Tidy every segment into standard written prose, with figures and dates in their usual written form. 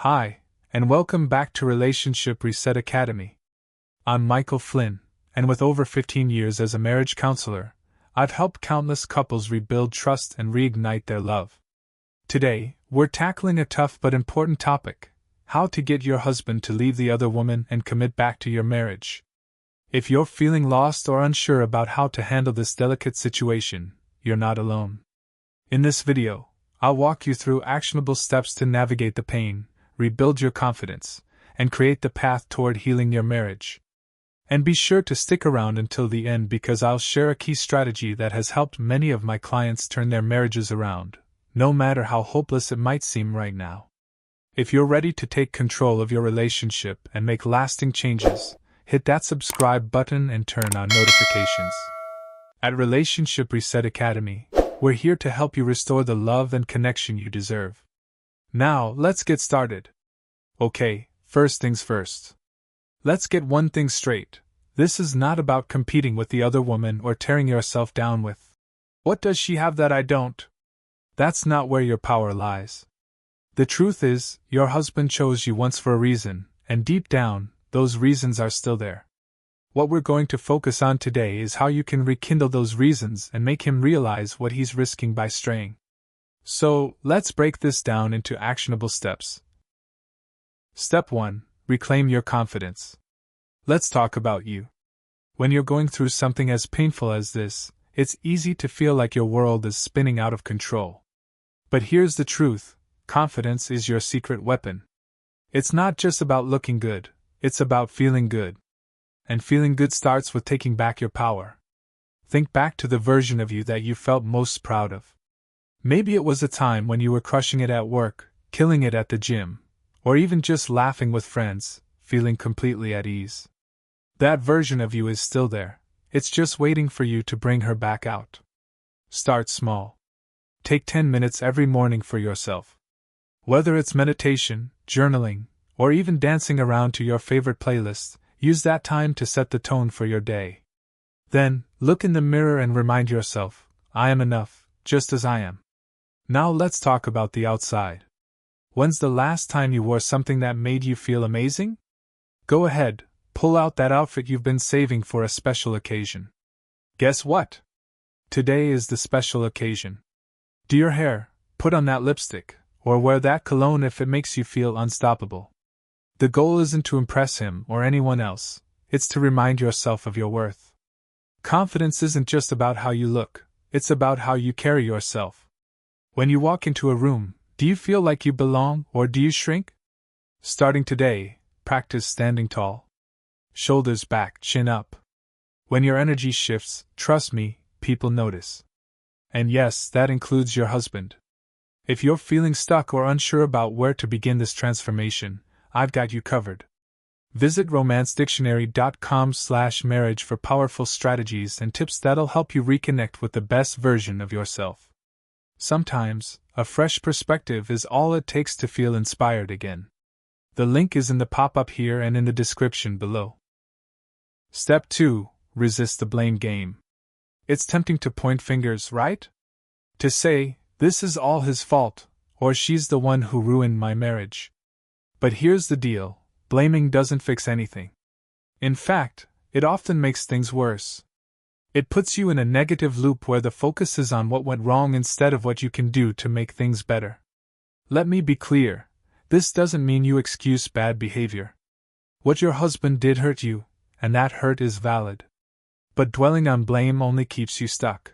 Hi, and welcome back to Relationship Reset Academy. I'm Michael Flynn, and with over 15 years as a marriage counselor, I've helped countless couples rebuild trust and reignite their love. Today, we're tackling a tough but important topic: how to get your husband to leave the other woman and commit back to your marriage. If you're feeling lost or unsure about how to handle this delicate situation, you're not alone. In this video, I'll walk you through actionable steps to navigate the pain, rebuild your confidence, and create the path toward healing your marriage. And be sure to stick around until the end because I'll share a key strategy that has helped many of my clients turn their marriages around, no matter how hopeless it might seem right now. If you're ready to take control of your relationship and make lasting changes, hit that subscribe button and turn on notifications. At Relationship Reset Academy, we're here to help you restore the love and connection you deserve. Now, let's get started. Okay, first things first. Let's get one thing straight. This is not about competing with the other woman or tearing yourself down with, "What does she have that I don't?" That's not where your power lies. The truth is, your husband chose you once for a reason, and deep down, those reasons are still there. What we're going to focus on today is how you can rekindle those reasons and make him realize what he's risking by straying. So, let's break this down into actionable steps. Step 1. Reclaim your confidence. Let's talk about you. When you're going through something as painful as this, it's easy to feel like your world is spinning out of control. But here's the truth: confidence is your secret weapon. It's not just about looking good, it's about feeling good. And feeling good starts with taking back your power. Think back to the version of you that you felt most proud of. Maybe it was a time when you were crushing it at work, killing it at the gym, or even just laughing with friends, feeling completely at ease. That version of you is still there. It's just waiting for you to bring her back out. Start small. Take 10 minutes every morning for yourself. Whether it's meditation, journaling, or even dancing around to your favorite playlist, use that time to set the tone for your day. Then, look in the mirror and remind yourself, "I am enough, just as I am." Now let's talk about the outside. When's the last time you wore something that made you feel amazing? Go ahead, pull out that outfit you've been saving for a special occasion. Guess what? Today is the special occasion. Do your hair, put on that lipstick, or wear that cologne if it makes you feel unstoppable. The goal isn't to impress him or anyone else, it's to remind yourself of your worth. Confidence isn't just about how you look, it's about how you carry yourself. When you walk into a room, do you feel like you belong or do you shrink? Starting today, practice standing tall. Shoulders back, chin up. When your energy shifts, trust me, people notice. And yes, that includes your husband. If you're feeling stuck or unsure about where to begin this transformation, I've got you covered. Visit romancedictionary.com/marriage for powerful strategies and tips that'll help you reconnect with the best version of yourself. Sometimes, a fresh perspective is all it takes to feel inspired again. The link is in the pop-up here and in the description below. Step 2. Resist the blame game. It's tempting to point fingers, right? To say, "This is all his fault," or "she's the one who ruined my marriage." But here's the deal: blaming doesn't fix anything. In fact, it often makes things worse. It puts you in a negative loop where the focus is on what went wrong instead of what you can do to make things better. Let me be clear: this doesn't mean you excuse bad behavior. What your husband did hurt you, and that hurt is valid. But dwelling on blame only keeps you stuck.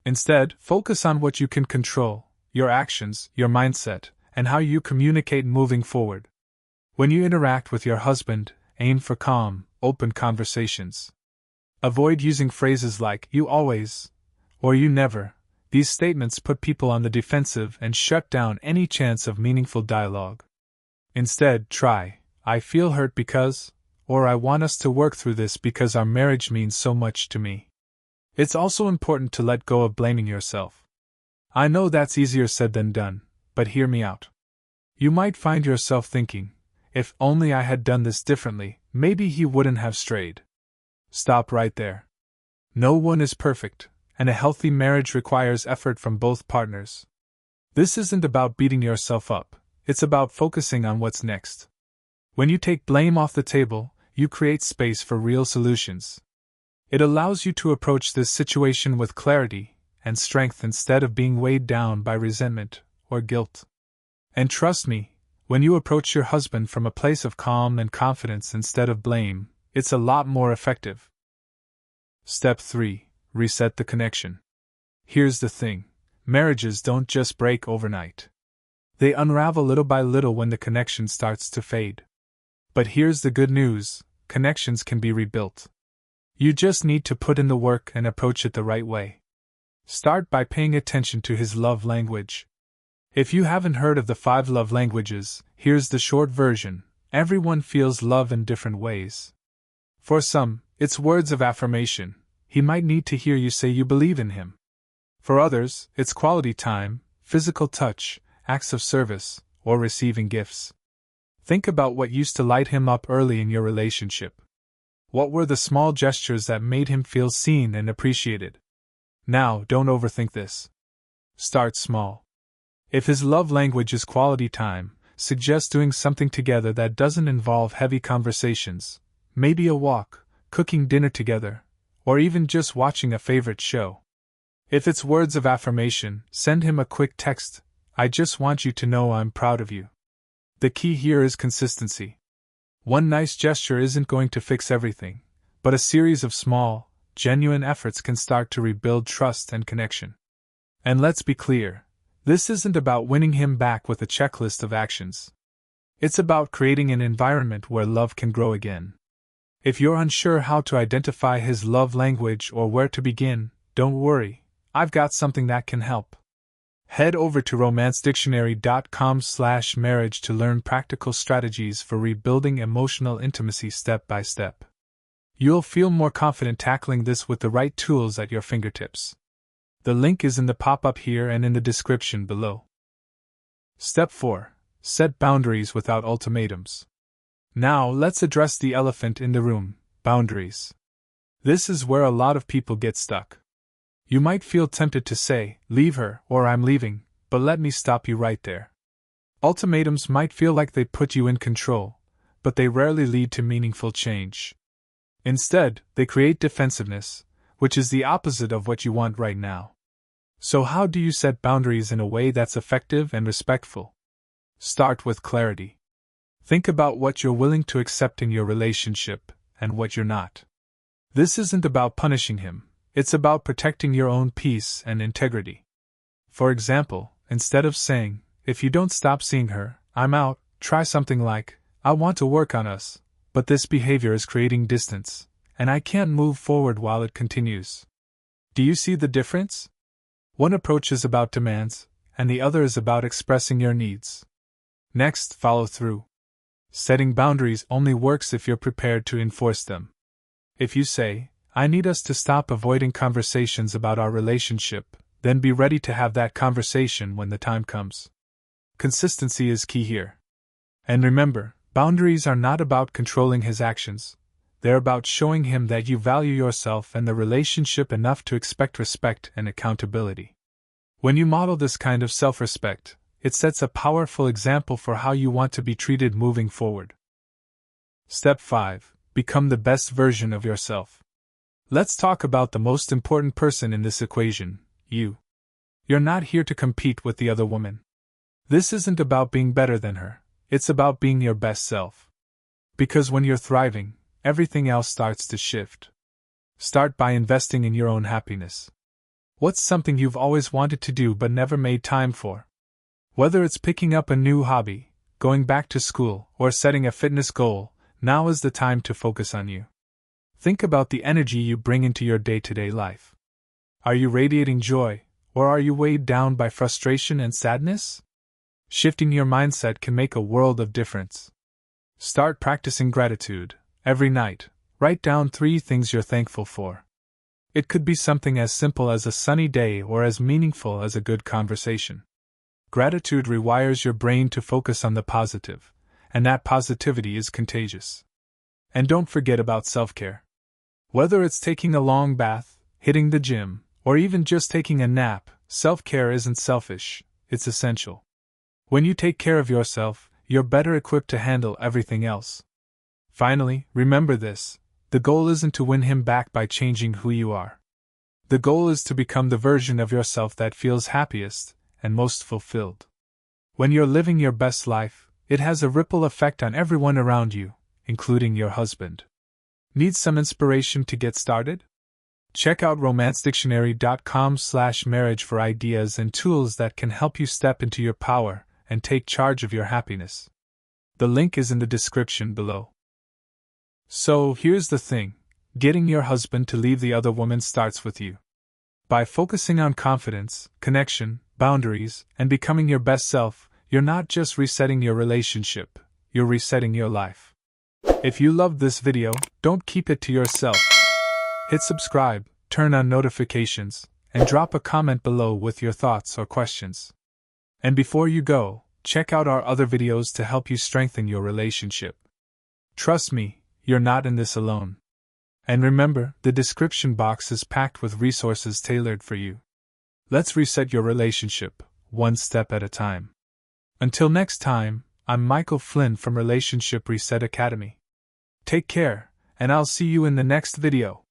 Instead, focus on what you can control: your actions, your mindset, and how you communicate moving forward. When you interact with your husband, aim for calm, open conversations. Avoid using phrases like "you always" or "you never." These statements put people on the defensive and shut down any chance of meaningful dialogue. Instead, try, "I feel hurt because," or "I want us to work through this because our marriage means so much to me." It's also important to let go of blaming yourself. I know that's easier said than done, but hear me out. You might find yourself thinking, "If only I had done this differently, maybe he wouldn't have strayed." Stop right there. No one is perfect, and a healthy marriage requires effort from both partners. This isn't about beating yourself up, it's about focusing on what's next. When you take blame off the table, you create space for real solutions. It allows you to approach this situation with clarity and strength instead of being weighed down by resentment or guilt. And trust me, when you approach your husband from a place of calm and confidence instead of blame, it's a lot more effective. Step 3. Reset the connection. Here's the thing. Marriages don't just break overnight. They unravel little by little when the connection starts to fade. But here's the good news, connections can be rebuilt. You just need to put in the work and approach it the right way. Start by paying attention to his love language. If you haven't heard of the 5 love languages, here's the short version. Everyone feels love in different ways. For some, it's words of affirmation. He might need to hear you say you believe in him. For others, it's quality time, physical touch, acts of service, or receiving gifts. Think about what used to light him up early in your relationship. What were the small gestures that made him feel seen and appreciated? Now, don't overthink this. Start small. If his love language is quality time, suggest doing something together that doesn't involve heavy conversations, maybe a walk, cooking dinner together, or even just watching a favorite show. If it's words of affirmation, send him a quick text, "I just want you to know I'm proud of you." The key here is consistency. One nice gesture isn't going to fix everything, but a series of small, genuine efforts can start to rebuild trust and connection. And let's be clear, this isn't about winning him back with a checklist of actions. It's about creating an environment where love can grow again. If you're unsure how to identify his love language or where to begin, don't worry, I've got something that can help. Head over to romancedictionary.com/marriage to learn practical strategies for rebuilding emotional intimacy step by step. You'll feel more confident tackling this with the right tools at your fingertips. The link is in the pop-up here and in the description below. Step 4. Set boundaries without ultimatums. Now let's address the elephant in the room, boundaries. This is where a lot of people get stuck. You might feel tempted to say, "Leave her," or "I'm leaving," but let me stop you right there. Ultimatums might feel like they put you in control, but they rarely lead to meaningful change. Instead, they create defensiveness, which is the opposite of what you want right now. So how do you set boundaries in a way that's effective and respectful? Start with clarity. Think about what you're willing to accept in your relationship, and what you're not. This isn't about punishing him. It's about protecting your own peace and integrity. For example, instead of saying, "If you don't stop seeing her, I'm out," try something like, "I want to work on us, but this behavior is creating distance, and I can't move forward while it continues." Do you see the difference? One approach is about demands, and the other is about expressing your needs. Next, follow through. Setting boundaries only works if you're prepared to enforce them. If you say, "I need us to stop avoiding conversations about our relationship," then be ready to have that conversation when the time comes. Consistency is key here. And remember, boundaries are not about controlling his actions. They're about showing him that you value yourself and the relationship enough to expect respect and accountability. When you model this kind of self-respect, it sets a powerful example for how you want to be treated moving forward. Step 5. Become the best version of yourself. Let's talk about the most important person in this equation, you. You're not here to compete with the other woman. This isn't about being better than her, it's about being your best self. Because when you're thriving, everything else starts to shift. Start by investing in your own happiness. What's something you've always wanted to do but never made time for? Whether it's picking up a new hobby, going back to school, or setting a fitness goal, now is the time to focus on you. Think about the energy you bring into your day-to-day life. Are you radiating joy, or are you weighed down by frustration and sadness? Shifting your mindset can make a world of difference. Start practicing gratitude. Every night, write down 3 things you're thankful for. It could be something as simple as a sunny day or as meaningful as a good conversation. Gratitude rewires your brain to focus on the positive, and that positivity is contagious. And don't forget about self-care. Whether it's taking a long bath, hitting the gym, or even just taking a nap, self-care isn't selfish, it's essential. When you take care of yourself, you're better equipped to handle everything else. Finally, remember this: the goal isn't to win him back by changing who you are. The goal is to become the version of yourself that feels happiest and most fulfilled. When you're living your best life, it has a ripple effect on everyone around you, including your husband. Need some inspiration to get started? Check out romancedictionary.com/marriage for ideas and tools that can help you step into your power and take charge of your happiness. The link is in the description below. So, here's the thing: getting your husband to leave the other woman starts with you. By focusing on confidence, connection, boundaries, and becoming your best self, you're not just resetting your relationship, you're resetting your life. If you loved this video, don't keep it to yourself. Hit subscribe, turn on notifications, and drop a comment below with your thoughts or questions. And before you go, check out our other videos to help you strengthen your relationship. Trust me, you're not in this alone. And remember, the description box is packed with resources tailored for you. Let's reset your relationship, one step at a time. Until next time, I'm Michael Flynn from Relationship Reset Academy. Take care, and I'll see you in the next video.